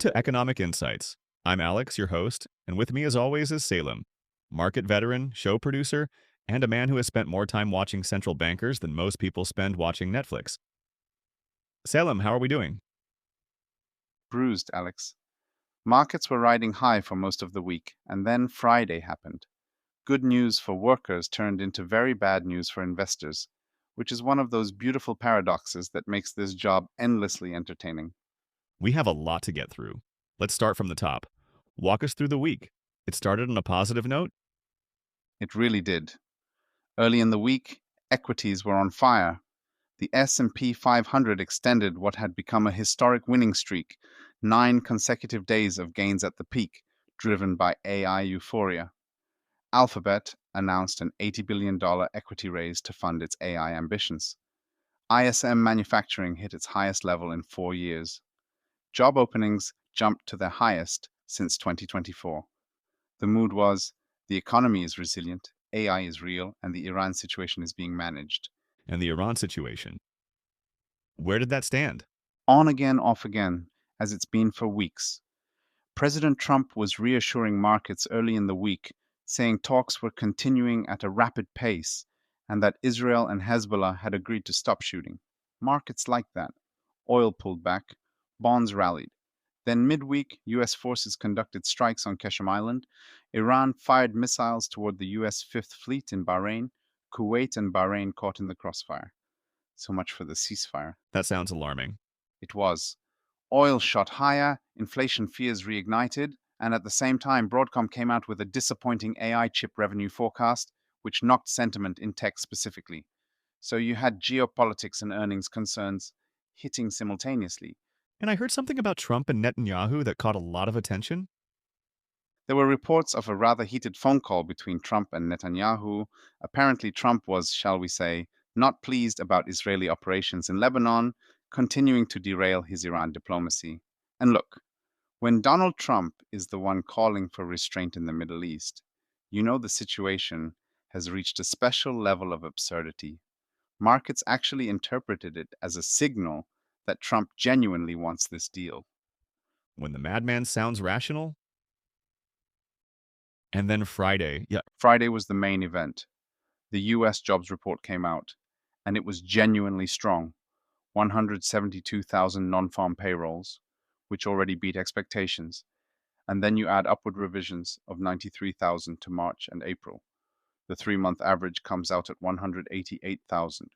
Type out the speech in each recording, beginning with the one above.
to Economic Insights. I'm Alex, your host, and with me as always is Selim, market veteran, show producer, and a man who has spent more time watching central bankers than most people spend watching Netflix. Selim, how are we doing? Bruised, Alex. Markets were riding high for most of the week, and then Friday happened. Good news for workers turned into very bad news for investors, which is one of those beautiful paradoxes that makes this job endlessly entertaining. We have a lot to get through. Let's start from the top. Walk us through the week. It started on a positive note. It really did. Early in the week, equities were on fire. The S&P 500 extended what had become a historic winning streak, 9 consecutive days of gains at the peak, driven by AI euphoria. Alphabet announced an $80 billion equity raise to fund its AI ambitions. ISM manufacturing hit its highest level in 4 years. Job openings jumped to their highest since 2024. The mood was the economy is resilient, AI is real, and the Iran situation is being managed. And the Iran situation. Where did that stand? On again, off again, as it's been for weeks. President Trump was reassuring markets early in the week, saying talks were continuing at a rapid pace and that Israel and Hezbollah had agreed to stop shooting. Markets liked that. Oil pulled back, bonds rallied. Then midweek, US forces conducted strikes on Keshem Island. Iran fired missiles toward the US Fifth Fleet in Bahrain. Kuwait and Bahrain caught in the crossfire. So much for the ceasefire. That sounds alarming. It was. Oil shot higher, inflation fears reignited, and at the same time, Broadcom came out with a disappointing AI chip revenue forecast, which knocked sentiment in tech specifically. So you had geopolitics and earnings concerns hitting simultaneously. And I heard something about Trump and Netanyahu that caught a lot of attention. There were reports of a rather heated phone call between Trump and Netanyahu. Apparently, Trump was, shall we say, not pleased about Israeli operations in Lebanon, continuing to derail his Iran diplomacy. And look, when Donald Trump is the one calling for restraint in the Middle East, you know the situation has reached a special level of absurdity. Markets actually interpreted it as a signal that Trump genuinely wants this deal. When the madman sounds rational. And then Friday. Yeah, Friday was the main event. The US jobs report came out, and it was genuinely strong. 172,000 non-farm payrolls, which already beat expectations. And then you add upward revisions of 93,000 to March and April. The 3-month average comes out at 188,000.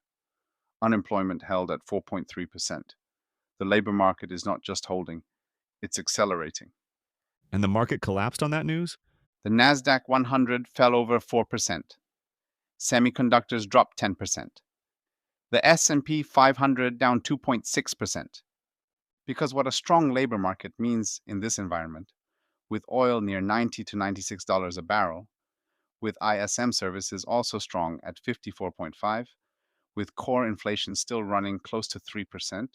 Unemployment held at 4.3%. The labor market is not just holding, it's accelerating. and the market collapsed on that news? The Nasdaq 100 fell over 4%. Semiconductors dropped 10%. The S&P 500 down 2.6%. Because what a strong labor market means in this environment, with oil near $90 to $96 a barrel, with ISM services also strong at 54.5, with core inflation still running close to 3%,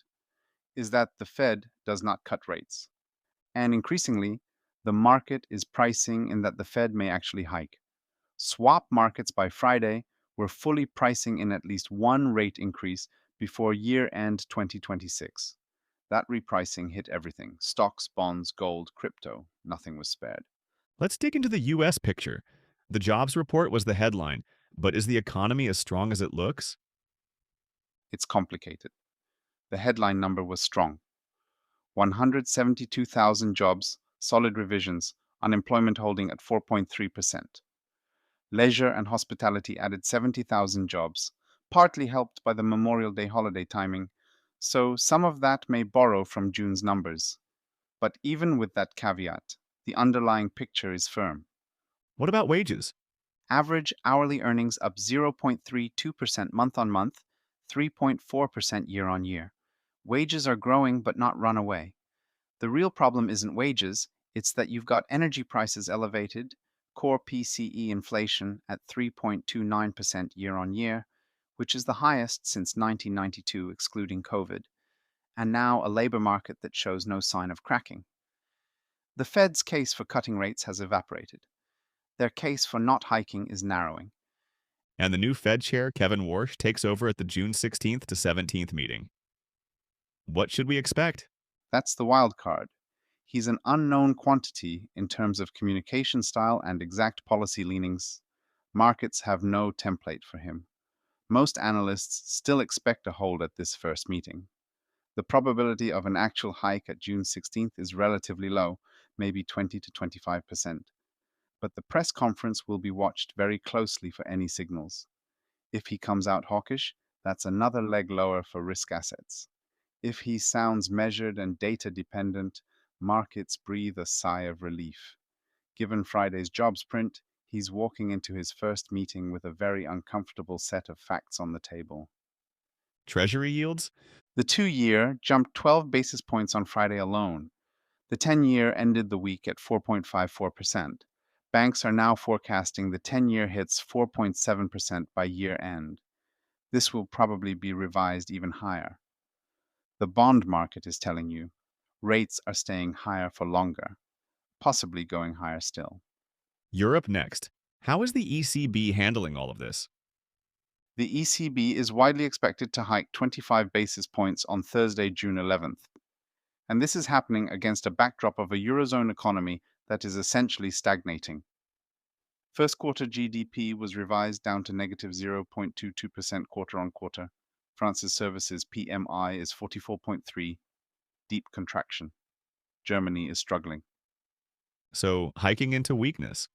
is that the Fed does not cut rates. And increasingly, the market is pricing in that the Fed may actually hike. Swap markets by Friday were fully pricing in at least one rate increase before year-end 2026. That repricing hit everything: stocks, bonds, gold, crypto. Nothing was spared. Let's dig into the US picture. The jobs report was the headline, but is the economy as strong as it looks? It's complicated. The headline number was strong: 172,000 jobs, solid revisions, unemployment holding at 4.3%. Leisure and hospitality added 70,000 jobs, partly helped by the Memorial Day holiday timing, so some of that may borrow from June's numbers. But even with that caveat, the underlying picture is firm. What about wages? Average hourly earnings up 0.32% month on month, 3.4% year on year. Wages are growing but not run away. The real problem isn't wages, it's that you've got energy prices elevated, core PCE inflation at 3.29% year on year, which is the highest since 1992 excluding COVID, and now a labor market that shows no sign of cracking. The Fed's case for cutting rates has evaporated. Their case for not hiking is narrowing. And the new Fed chair, Kevin Warsh, takes over at the June 16th to 17th meeting. What should we expect? That's the wild card. He's an unknown quantity in terms of communication style and exact policy leanings. Markets have no template for him. Most analysts still expect a hold at this first meeting. The probability of an actual hike at June 16th is relatively low, maybe 20 to 25%. But the press conference will be watched very closely for any signals. If he comes out hawkish, that's another leg lower for risk assets. If he sounds measured and data dependent, markets breathe a sigh of relief. Given Friday's jobs print, he's walking into his first meeting with a very uncomfortable set of facts on the table. Treasury yields? The 2-year jumped 12 basis points on Friday alone. The 10-year ended the week at 4.54%. Banks are now forecasting the 10-year hits 4.7% by year end. This will probably be revised even higher. The bond market is telling you rates are staying higher for longer, possibly going higher still. Europe next. How is the ECB handling all of this? The ECB is widely expected to hike 25 basis points on Thursday, June 11th. And this is happening against a backdrop of a Eurozone economy that is essentially stagnating. First quarter GDP was revised down to negative 0.22% quarter on quarter. France's services PMI is 44.3, deep contraction. Germany is struggling. So, hiking into weakness.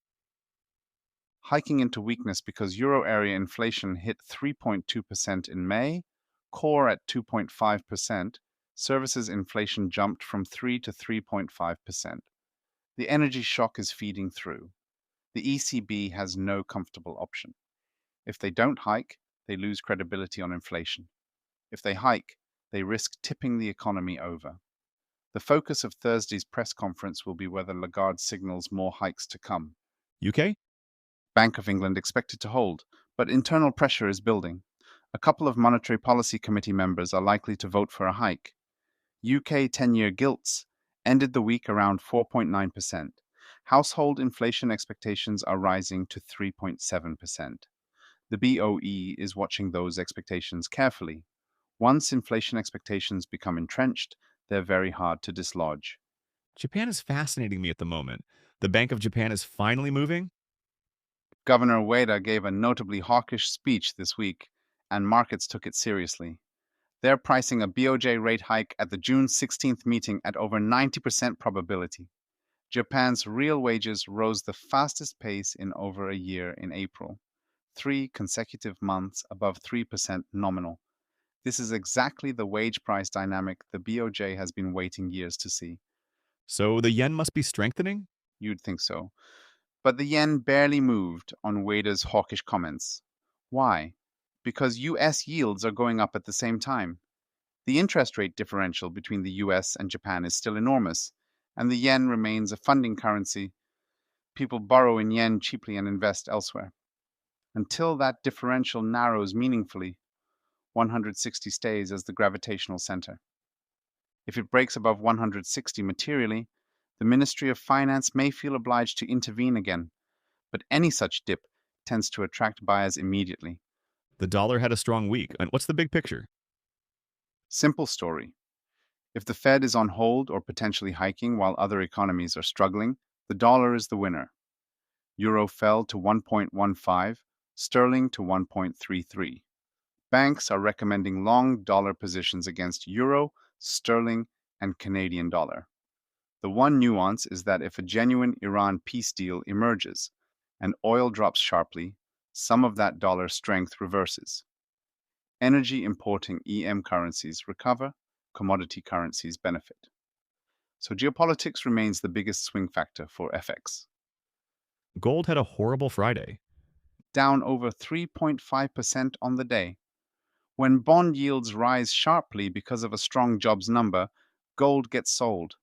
Hiking into weakness because euro area inflation hit 3.2% in May, core at 2.5%, services inflation jumped from 3 to 3.5%. The energy shock is feeding through. The ECB has no comfortable option. If they don't hike, they lose credibility on inflation. If they hike, they risk tipping the economy over. The focus of Thursday's press conference will be whether Lagarde signals more hikes to come. UK? Bank of England expected to hold, but internal pressure is building. A couple of Monetary Policy Committee members are likely to vote for a hike. UK 10-year gilts ended the week around 4.9%. Household inflation expectations are rising to 3.7%. The BOE is watching those expectations carefully. Once inflation expectations become entrenched, they're very hard to dislodge. Japan is fascinating me at the moment. The Bank of Japan is finally moving? Governor Ueda gave a notably hawkish speech this week, and markets took it seriously. They're pricing a BOJ rate hike at the June 16th meeting at over 90% probability. Japan's real wages rose the fastest pace in over a year in April, 3 consecutive months above 3% nominal. This is exactly the wage price dynamic the BOJ has been waiting years to see. So, the yen must be strengthening? You'd think so. But the yen barely moved on Ueda's hawkish comments. Why? Because US yields are going up at the same time. The interest rate differential between the US and Japan is still enormous, and the yen remains a funding currency. People borrow in yen cheaply and invest elsewhere. Until that differential narrows meaningfully, 160 stays as the gravitational center. If it breaks above 160 materially, the Ministry of Finance may feel obliged to intervene again, but any such dip tends to attract buyers immediately. The dollar had a strong week. And what's the big picture? Simple story. If the Fed is on hold or potentially hiking while other economies are struggling, the dollar is the winner. Euro fell to 1.15, sterling to 1.33. Banks are recommending long dollar positions against euro, sterling, and Canadian dollar. The one nuance is that if a genuine Iran peace deal emerges and oil drops sharply, some of that dollar strength reverses. Energy importing EM currencies recover, commodity currencies benefit. So geopolitics remains the biggest swing factor for FX. Gold had a horrible Friday. Down over 3.5% on the day. When bond yields rise sharply because of a strong jobs number, gold gets sold.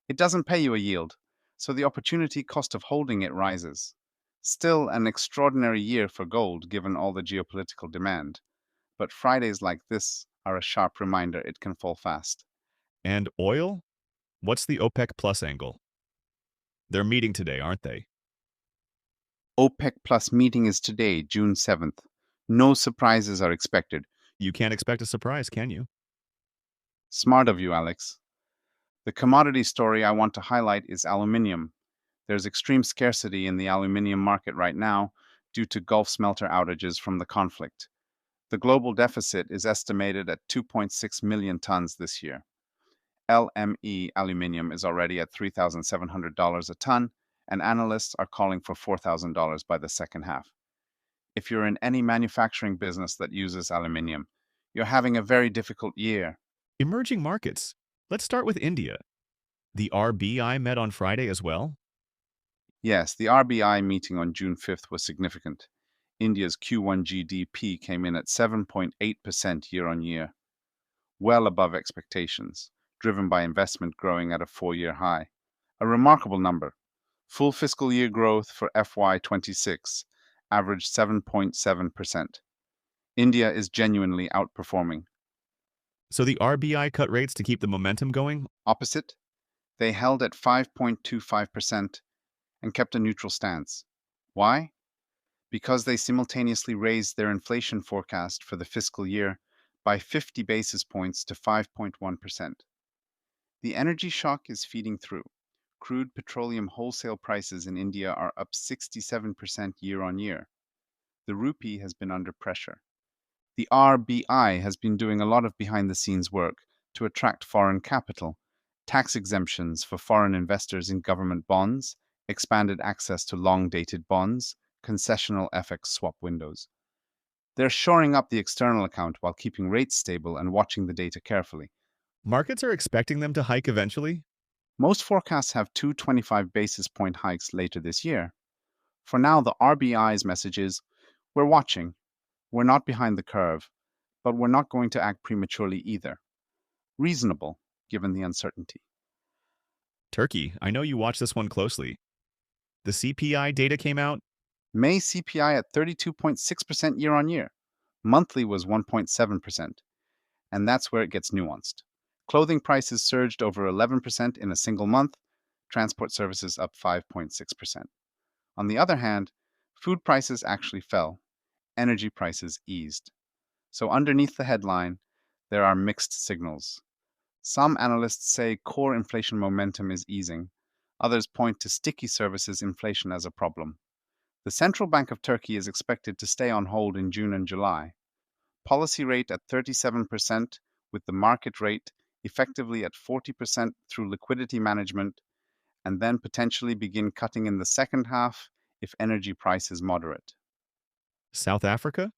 It doesn't pay you a yield, so the opportunity cost of holding it rises. Still an extraordinary year for gold given all the geopolitical demand. But Fridays like this are a sharp reminder it can fall fast. And oil? What's the OPEC Plus angle? They're meeting today, aren't they? OPEC Plus meeting is today, June 7th. No surprises are expected. You can't expect a surprise, can you? Smart of you, Alex. The commodity story I want to highlight is aluminium. There's extreme scarcity in the aluminium market right now due to Gulf smelter outages from the conflict. The global deficit is estimated at 2.6 million tons this year. LME aluminium is already at $3,700 a ton, and analysts are calling for $4,000 by the second half. If you're in any manufacturing business that uses aluminium, you're having a very difficult year. Emerging markets. Let's start with India. The RBI met on Friday as well. Yes, the RBI meeting on June 5th was significant. India's Q1 GDP came in at 7.8% year on year, well above expectations, driven by investment growing at a 4-year high. A remarkable number. Full fiscal year growth for FY26 averaged 7.7%. India is genuinely outperforming. So the RBI cut rates to keep the momentum going. Opposite, they held at 5.25% and kept a neutral stance. Why? Because they simultaneously raised their inflation forecast for the fiscal year by 50 basis points to 5.1%. The energy shock is feeding through. Crude petroleum wholesale prices in India are up 67% year on year. The rupee has been under pressure. The RBI has been doing a lot of behind the scenes work to attract foreign capital, tax exemptions for foreign investors in government bonds, expanded access to long dated bonds, concessional FX swap windows. They're shoring up the external account while keeping rates stable and watching the data carefully. Markets are expecting them to hike eventually. Most forecasts have two 25 basis point hikes later this year. For now, the RBI's message is we're watching, we're not behind the curve, but we're not going to act prematurely either. Reasonable, given the uncertainty. Turkey, I know you watch this one closely. The CPI data came out. May CPI at 32.6% year on year. Monthly was 1.7%, and that's where it gets nuanced. Clothing prices surged over 11% in a single month, transport services up 5.6%. On the other hand, food prices actually fell, energy prices eased. So, underneath the headline, there are mixed signals. Some analysts say core inflation momentum is easing, others point to sticky services inflation as a problem. The Central Bank of Turkey is expected to stay on hold in June and July. Policy rate at 37%, with the market rate effectively at 40% through liquidity management, and then potentially begin cutting in the second half if energy prices moderate. South Africa?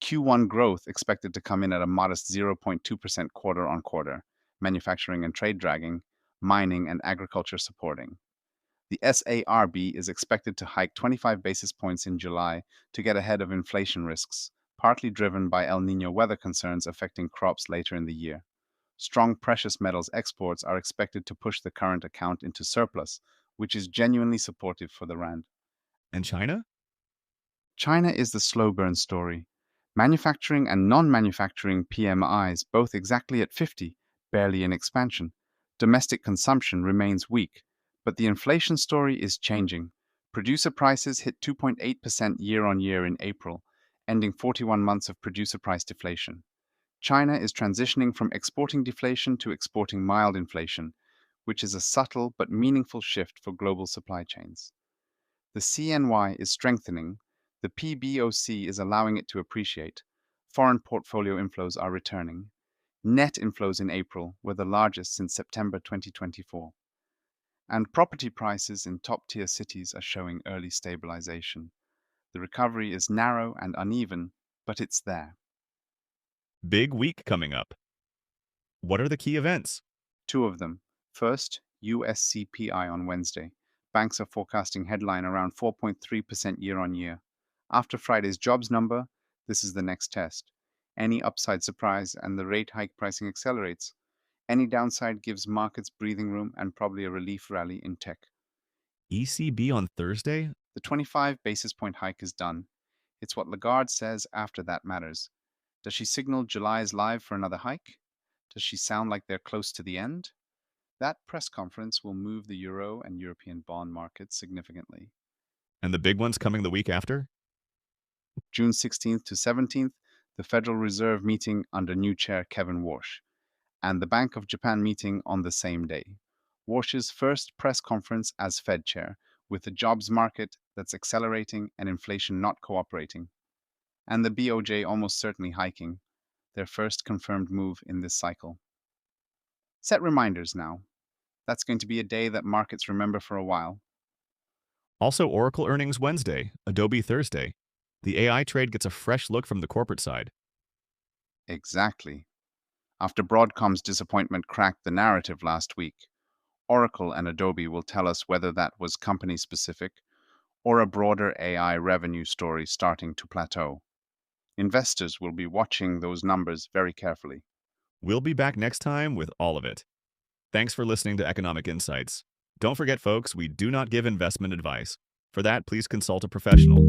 Q1 growth expected to come in at a modest 0.2% quarter on quarter, manufacturing and trade dragging, mining and agriculture supporting. The SARB is expected to hike 25 basis points in July to get ahead of inflation risks, partly driven by El Nino weather concerns affecting crops later in the year. Strong precious metals exports are expected to push the current account into surplus, which is genuinely supportive for the rand. And China? China is the slow burn story. Manufacturing and non manufacturing PMIs both exactly at 50, barely in expansion. Domestic consumption remains weak, but the inflation story is changing. Producer prices hit 2.8% year on year in April, ending 41 months of producer price deflation. China is transitioning from exporting deflation to exporting mild inflation, which is a subtle but meaningful shift for global supply chains. The CNY is strengthening, the PBOC is allowing it to appreciate, foreign portfolio inflows are returning. Net inflows in April were the largest since September 2024. And property prices in top tier cities are showing early stabilization. The recovery is narrow and uneven, but it's there. Big week coming up. What are the key events? Two of them. First, US CPI on Wednesday. Banks are forecasting headline around 4.3% year on year. After Friday's jobs number, this is the next test. Any upside surprise and the rate hike pricing accelerates. Any downside gives markets breathing room and probably a relief rally in tech. ECB on Thursday? The 25 basis point hike is done. It's what Lagarde says after that matters. Does she signal July is live for another hike? Does she sound like they're close to the end? That press conference will move the euro and European bond markets significantly. And the big ones coming the week after? June 16th to 17th, the Federal Reserve meeting under new chair Kevin Warsh. and the Bank of Japan meeting on the same day. Warsh's first press conference as Fed chair, with the jobs market that's accelerating and inflation not cooperating, and the BOJ almost certainly hiking, their first confirmed move in this cycle. Set reminders now. That's going to be a day that markets remember for a while. Also, Oracle earnings Wednesday, Adobe Thursday. The AI trade gets a fresh look from the corporate side. Exactly. After Broadcom's disappointment cracked the narrative last week, Oracle and Adobe will tell us whether that was company specific or a broader AI revenue story starting to plateau. Investors will be watching those numbers very carefully. We'll be back next time with all of it. Thanks for listening to Economic Insights. Don't forget, folks, we do not give investment advice. For that, please consult a professional.